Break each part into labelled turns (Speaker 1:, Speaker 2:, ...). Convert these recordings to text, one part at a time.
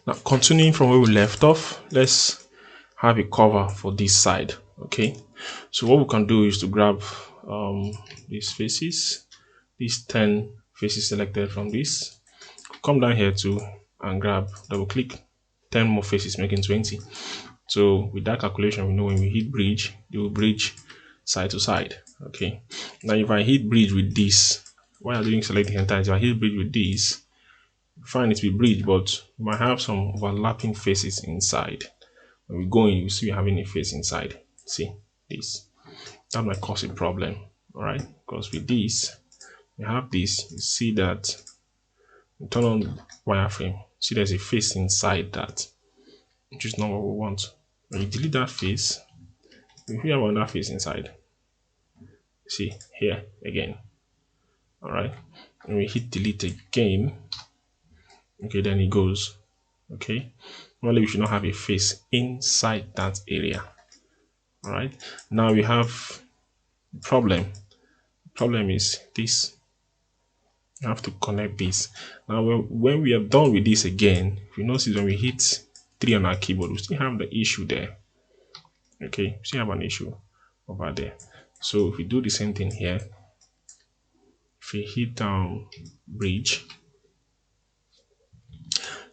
Speaker 1: Now continuing from where we left off, let's have a cover for this side. Okay, so what we can do is to grab these faces, these 10 faces selected from this, come down here too and grab, double click 10 more faces, making 20. So with that calculation, we know when we hit bridge, it will bridge side to side. Okay, now if I hit bridge with this, while I'm doing select the entire, if I hit bridge with this, find it to be bridge, but you might have some overlapping faces inside. When we go in, you see we're having a face inside. See this, that might cause a problem. All right, because with this, you have this, you see that you turn on wireframe, see there's a face inside that, which is not what we want. When you delete that face, you have another face inside. See here again. All right, and we hit delete again. Okay, then it goes. Okay, normally we should not have a face inside that area. All right, now we have problem. Problem is this. You have to connect this. Now when we are done with this again, if you notice when we hit 3 on our keyboard, we still have the issue there. Okay, we still have an issue over there. So if we do the same thing here, if we hit down bridge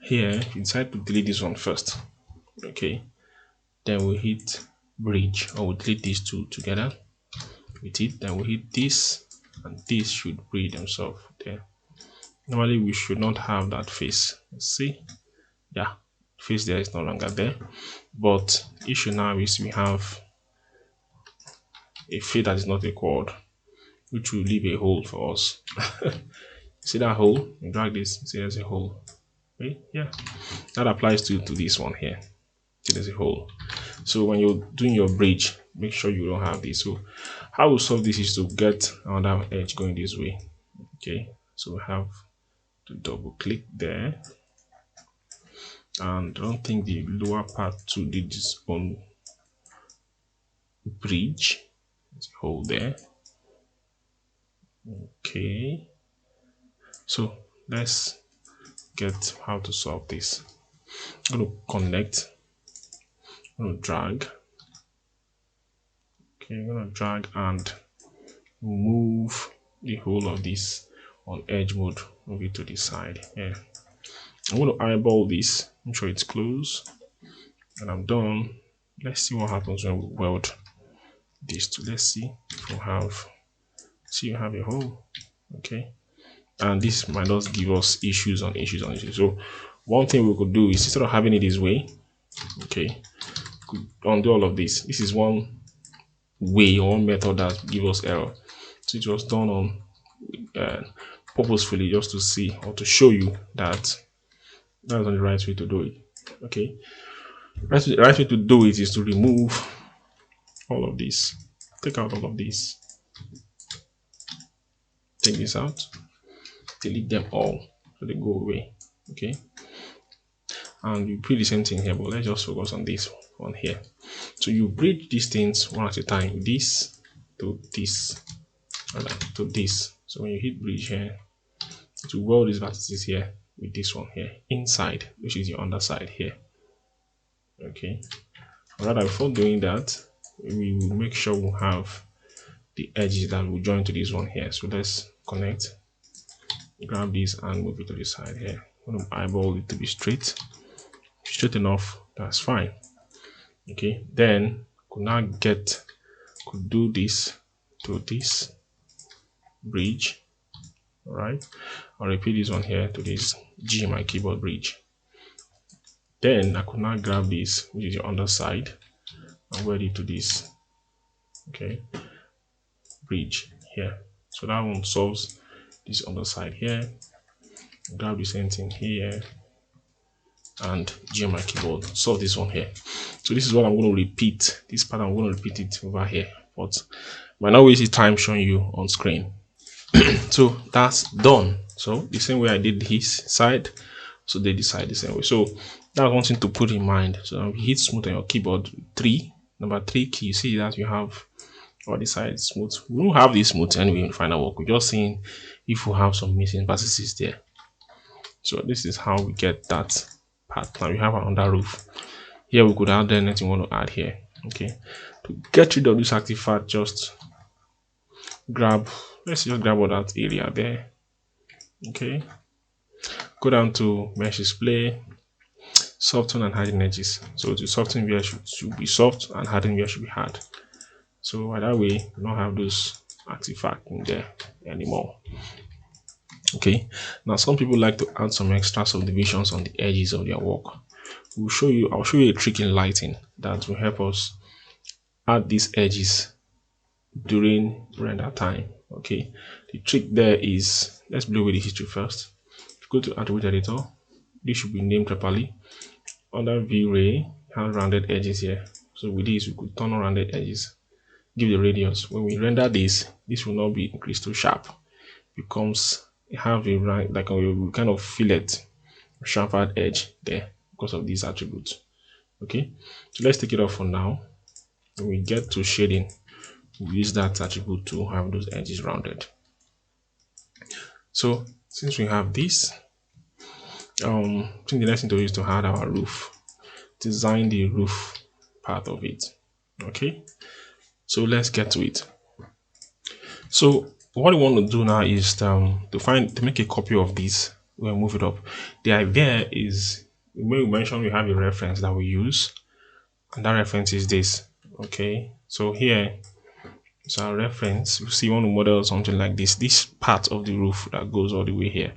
Speaker 1: here, you decide to delete this one first. Okay, then we hit bridge, or we delete these two together with it, then we hit this, and this should bridge themselves there. Normally we should not have that face. See, yeah, face there is no longer there, but issue now is we have a face that is not a chord, which will leave a hole for us. See that hole? You drag this, see there's a hole. Okay, yeah, that applies to this one here. See there's a hole. So when you're doing your bridge, make sure you don't have this. So how we solve this is to get another edge going this way. Okay, so we have to double click there, and I don't think the lower part to did its own bridge. There's a hole there. Okay, so let's get how to solve this. I'm going to connect, I'm going to drag. Okay, I'm going to drag and move the whole of this on edge mode, move it to the side. Yeah, I'm going to eyeball this, make sure it's closed, and I'm done. Let's see what happens when we weld these two. Let's see if we have, see you have a hole. Okay, and this might just give us issues on issues on issues. So one thing we could do is, instead of having it this way, okay, could undo all of this. This is one way or one method that give us error. So it was done on purposefully, just to see or to show you that that's not the right way to do it. Okay, the right way to do it is to remove all of this, take out all of this, take this out, delete them all so they go away. Okay, and you put the same thing here, but let's just focus on this one here. So you bridge these things one at a time, this to this, to this. So when you hit bridge here, to weld these vertices here with this one here inside, which is your underside here. Okay, rather before doing that, we will make sure we have the edges that will join to this one here. So let's connect, grab this and move it to the side here. I'm going to eyeball it to be straight enough, that's fine. Okay, then could now could do this to this bridge. All right, I'll repeat this one here to this G my keyboard bridge. Then I could now grab this, which is your underside, and weld it to this, okay, bridge here. So that one solves this underside here. Grab the same thing here and G my keyboard, solve this one here. So this is what I'm going to repeat. This part I'm going to repeat it over here, but might not waste time showing you on screen. So that's done. So the same way I did his side, so they decide the same way. So that's one thing to put in mind. So if you hit smooth on your keyboard, number 3 key, you see that you have all the sides smooth. We don't have this smooth anyway in final work. We're just seeing if we have some missing vertices there. So this is how we get that part. Now we have another roof. Here we could add anything we want to add here. Okay. To get rid of this artifact, just grab, let's just grab all that area there. Okay. Go down to mesh display, soften and harden edges. So to soften where should be soft and harden where should be hard. So by that way, we don't have those artifacts in there anymore. Okay. Now some people like to add some extra subdivisions on the edges of their work. I'll show you a trick in lighting that will help us add these edges during render time. Okay. The trick there is, let's blow away the history first. Go to attribute editor. This should be named properly. Under V-Ray, have rounded edges here. So with this, we could turn on rounded edges. Give the radius. When we render this will not be crystal sharp. It becomes have a like a kind of fillet, chamfered edge there because of these attributes. Okay, so let's take it off for now. When we get to shading, we use that attribute to have those edges rounded. So since we have this, I think the next thing to do is to add our roof. Design the roof part of it. Okay, so let's get to it. So what we want to do now is to make a copy of this. We'll move it up. The idea is, when we mentioned we have a reference that we use, and that reference is this. Okay, so here is our reference. You see, you want to model something like this part of the roof that goes all the way here,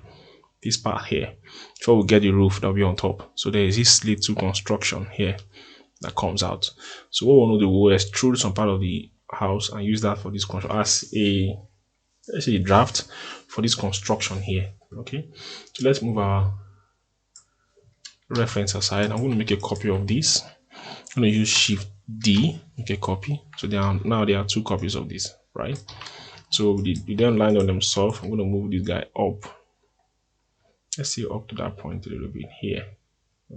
Speaker 1: this part here. Before we get the roof, that'll be on top. So there is this little construction here that comes out. So what we want to do, we'll extrude some part of the house and use that for this construction as a, let's say, a draft for this construction here. Okay, so let's move our reference aside. I'm going to make a copy of this. I'm going to use Shift D, make a copy. So there are two copies of this, right? So they then line on themselves. I'm going to move this guy up. Let's see, up to that point a little bit here.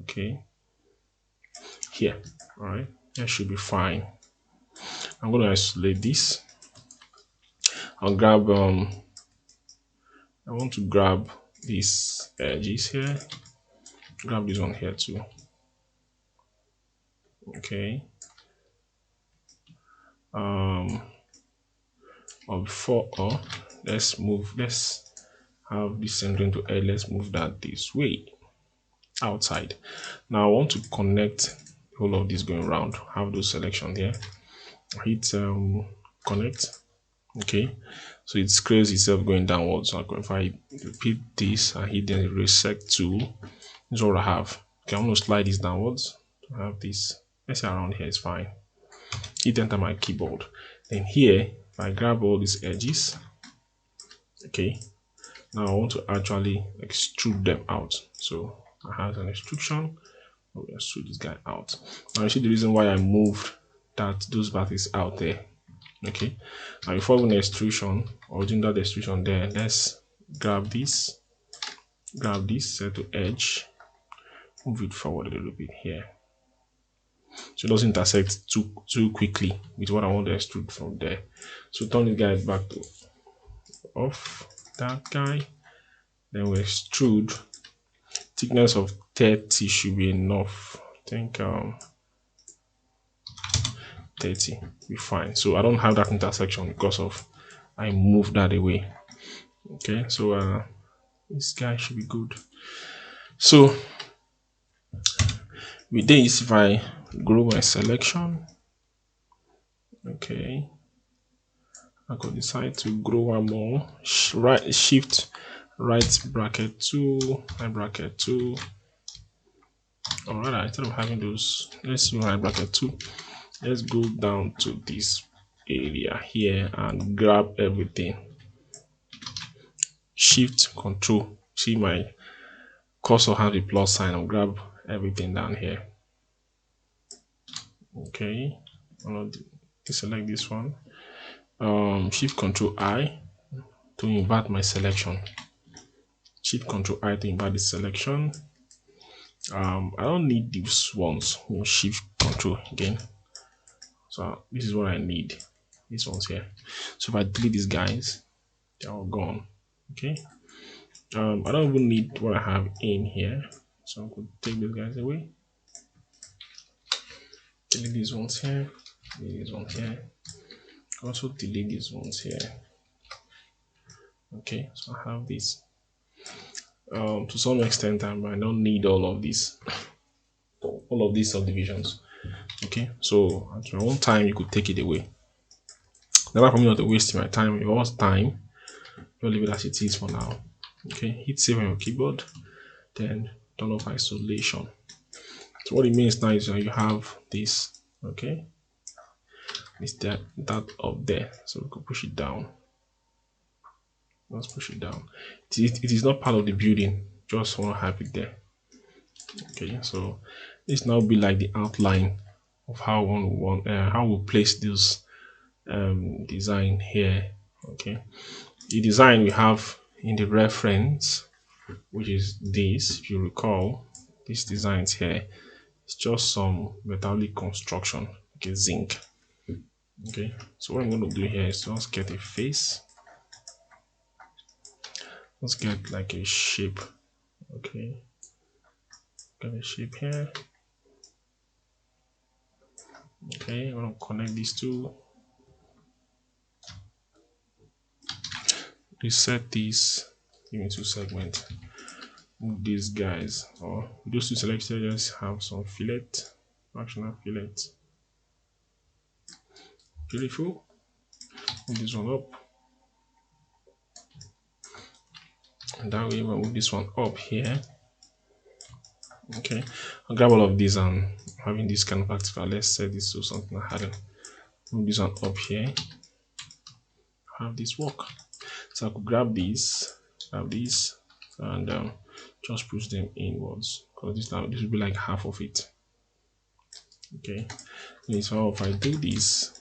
Speaker 1: Okay, here. All right, that should be fine. I'm going to isolate this. I'll grab I want to grab these edges here, grab this one here too. Okay, or before, let's have this centering to edge. Let's move that this way outside. Now I want to connect all of this going around. Have those selection here. Hit connect. Okay, so it scales itself going downwards. So if I repeat this, I hit the resect tool, this is what I have. Okay, I'm going to slide this downwards to have this. Let's say around here is fine. Hit enter my keyboard. Then here, if I grab all these edges, okay, now I want to actually extrude them out. So I have an extrusion. I'll extrude this guy out. Now you see the reason why I moved those vertices out there. Okay, now before we extrusion or doing that extrusion there, let's grab this, set to edge, move it forward a little bit here, so it doesn't intersect too quickly with what I want to extrude from there. So turn this guy back to off, that guy, then we extrude. Thickness of 30 should be enough. I think 30 be fine. So I don't have that intersection because of I moved that away. Okay, so this guy should be good. So with this, if I grow my selection, okay, I could decide to grow one more. Shift right bracket 2, right bracket 2. All right, instead of having those, let's do right bracket 2. Let's go down to this area here and grab everything. Shift Control. See my cursor have a plus sign. I'll grab everything down here. Okay, I'll select this one. Shift Control I to invert my selection. Shift Control I to invert the selection. I don't need these ones. Shift Control again. So this is what I need. These ones here. So if I delete these guys, they're all gone. Okay. I don't even need what I have in here. So I could take these guys away. Delete these ones here. Delete these ones here. Also delete these ones here. Okay, so I have this. To some extent, I don't need all of these subdivisions. Okay, so at your own time, you could take it away. Never for me not to waste my time. Yours time. You'll leave it as it is for now. Okay, hit save on your keyboard, then turn off isolation. So what it means now is that you have this. Okay, it's that up there. So we could push it down. Let's push it down. It is not part of the building. Just want to have it there. Okay, so this now be like the outline of how how we place this design here. Okay, the design we have in the reference, which is this, if you recall, these designs here, it's just some metallic construction, okay, zinc. Okay, so what I'm going to do here is just get a face. Let's get like a shape. Okay, get a shape here. Okay, I'm going to connect these two. Reset these into segment. Move these guys, or those two selected, just have some fillet, fractional fillet. Beautiful. Move this one up. And that way we'll move this one up here. Okay, I'll grab all of these and having this kind of artifact. Let's set this to something harder. Move this one up here. Have this work. So I could grab these, and just push them inwards. Because this will be like half of it. Okay. So if I do this,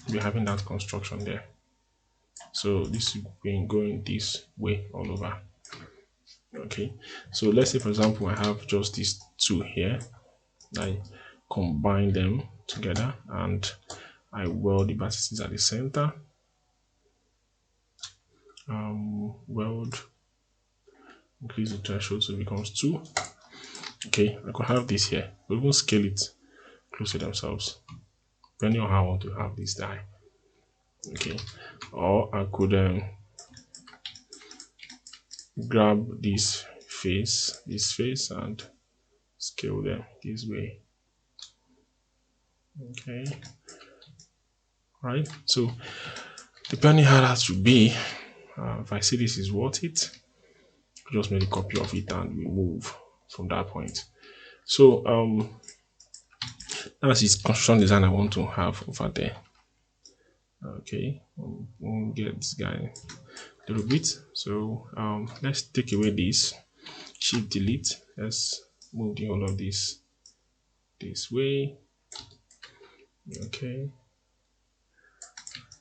Speaker 1: we're having that construction there. So this is going this way all over. Okay, so let's say for example I have just these two here. I combine them together and I weld the vertices at the center. Weld, increase the threshold so it becomes 2. Okay, I could have this here. We will scale it close to themselves, depending on how I want to have this die. Okay, or I could grab this face and scale them this way. Okay, right, so depending how that should be, if I see this is worth it, just make a copy of it and we move from that point. So that's the construction design I want to have over there. Okay, we'll get this guy a little bit. So let's take away this, shift delete. Let's move the whole of this way. Okay,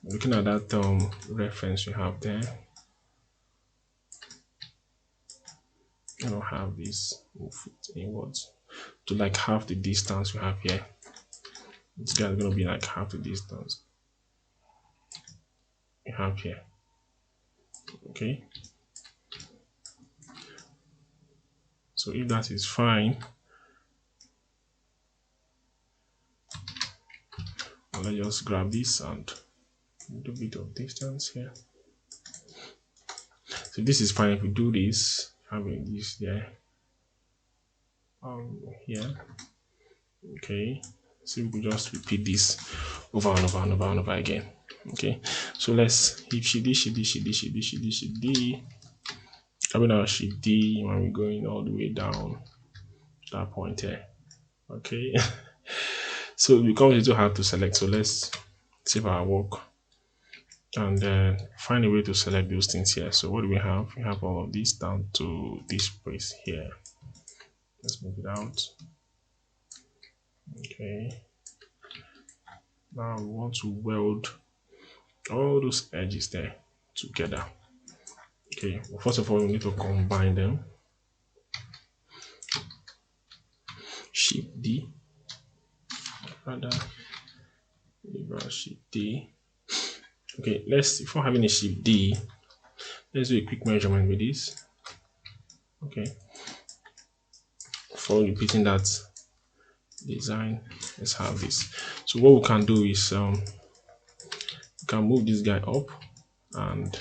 Speaker 1: looking at that reference you have there, I don't have this move it inwards to like half the distance you have here. This guy is going to be like half the distance you have here. Okay, so if that is fine, let's just grab this and a little bit of distance here. So this is fine. If we do this, having this there, here. Okay, so we could just repeat this over and over and over and over again. Okay, so let's hit shift D. Coming out shift D when we're going all the way down to that point here. Okay, so it becomes a little hard to select. So let's save our work and find a way to select those things here. So what do we have? We have all of this down to this place here. Let's move it out. Okay, now we want to weld all those edges there together. Okay, well, first of all, we need to combine them. Shift D, rather, Shift D. Okay, before having a Shift D, let's do a quick measurement with this. Okay, for repeating that design, let's have this. So what we can do is we can move this guy up and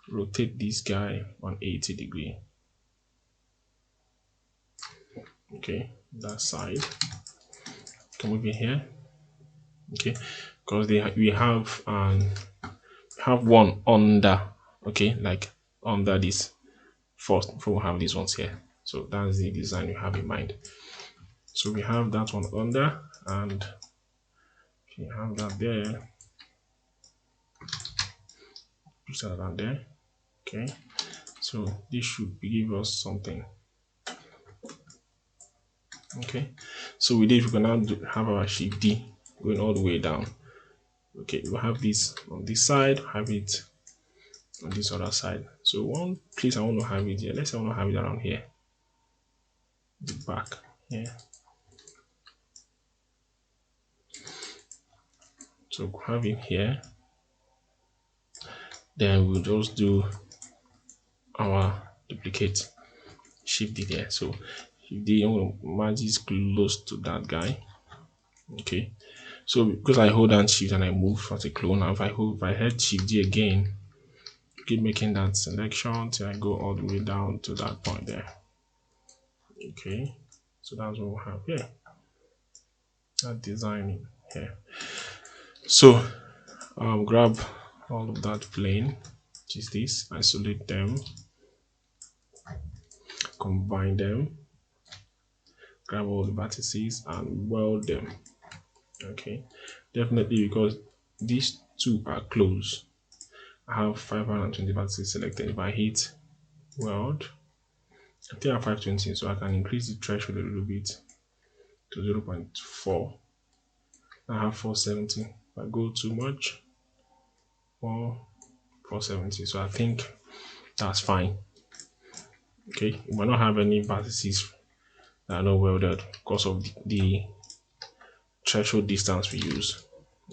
Speaker 1: rotate this guy 180-degree. Okay, that side. Can move in here. Okay, because we have one under. Okay, like under this first before we have these ones here. So that's the design we have in mind. So we have that one under, and if you have that there, push that down there. Okay, so this should give us something. Okay, so with this we can now have our shift D going all the way down. Okay, we'll have this on this side, have it on this other side. So one place I want to have it here, let's say I want to have it around here, the back here. So have it here, then we'll just do our duplicate, shift D there. So if D, I'm going to merge this close to that guy. Okay, so because I hold down shift and I move as a clone, now if I hit shift D again, keep making that selection till I go all the way down to that point there. Okay, so that's what we have here, that design here. So grab all of that plane, which is this, isolate them, combine them, grab all the vertices and weld them. Okay, definitely because these two are close. I have 520 vertices selected. If I hit weld, I think I have 520, so I can increase the threshold a little bit to 0.4. I have 470. If I go too much, or 470, so I think that's fine. Okay, we might not have any vertices that are not welded because of the threshold distance we use.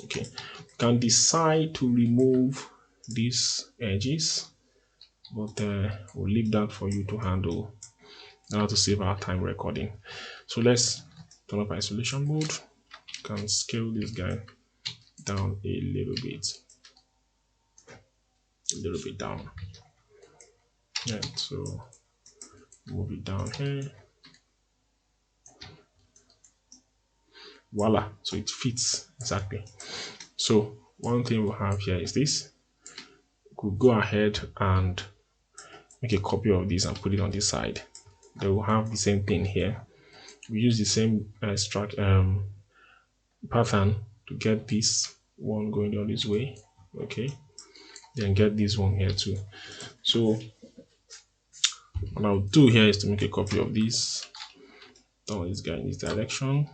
Speaker 1: Okay, you can decide to remove these edges, but we'll leave that for you to handle in order to save our time recording. So let's turn up isolation mode. You can scale this guy down a little bit down. Yeah, so move it down here. Voila, so it fits exactly. So one thing we'll have here is this. We could go ahead and make a copy of this and put it on this side. They will have the same thing here. We use the same pattern to get this one going down this way. Okay, then get this one here too. So what I'll do here is to make a copy of this, turn this guy in this direction,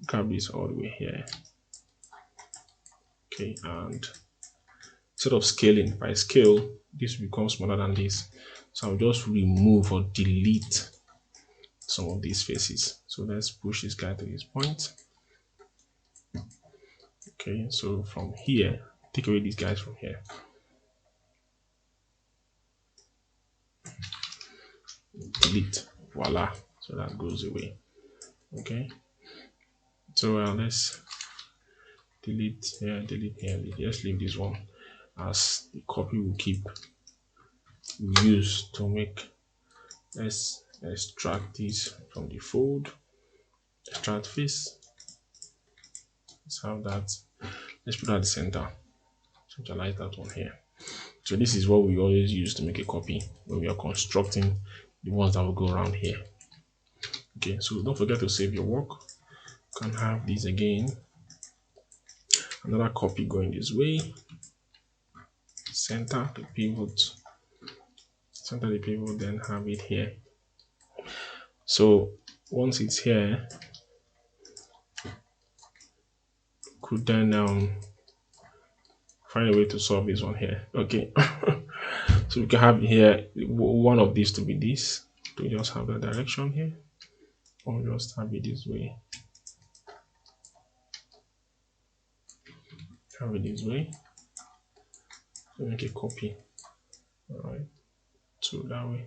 Speaker 1: grab this all the way here. Okay, and instead of scaling, if I scale, this becomes smaller than this. So I'll just remove or delete some of these faces. So let's push this guy to this point. Okay, so from here, take away these guys from here. Delete, voila, so that goes away. Okay, so let's delete here, delete here, just leave this one as the copy we keep use to make. Let's extract this from the fold, extract face. Let's have that. Let's put that at the center. Centralize that one here. So this is what we always use to make a copy when we are constructing the ones that will go around here. Okay, so don't forget to save your work. You can have this again. Another copy going this way. Center the pivot. Center the pivot, then have it here. So once it's here, could then find a way to solve this one here. Okay. So we can have here one of these to be this, to just have the direction here, or just have it this way. Have it this way. So make a copy. All right. So that way.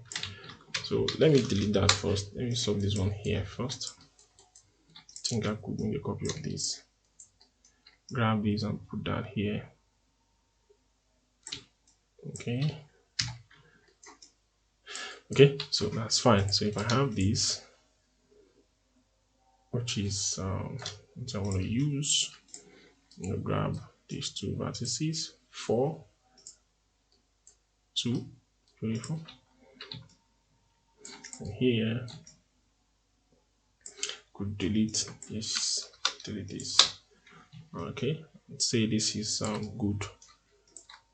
Speaker 1: So let me delete that first. Let me solve this one here first. I think I could make a copy of this. Grab this and put that here. Okay. Okay, so that's fine. So if I have this, which is which I want to use, I'm gonna grab these two vertices, 4, 2, beautiful. And here could delete this. Okay, let's say this is good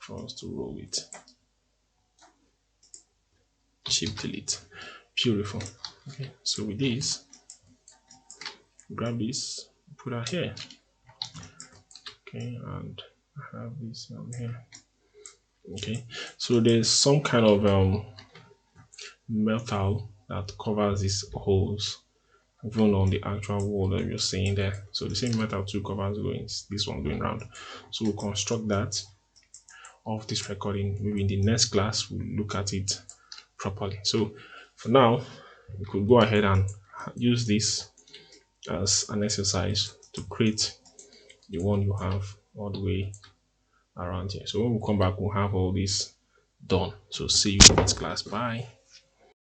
Speaker 1: for us to roll with. Shift delete. Beautiful. Okay, so with this, grab this, put that here. Okay, and I have this here. Okay, so there's some kind of metal that covers these holes even on the actual wall that you're seeing there. So the same metal two covers going, this one going round. So we'll construct that of this recording. Maybe in the next class we'll look at it properly. So for now, we could go ahead and use this as an exercise to create the one you have all the way around here. So when we come back, we'll have all this done. So see you in the next class. Bye.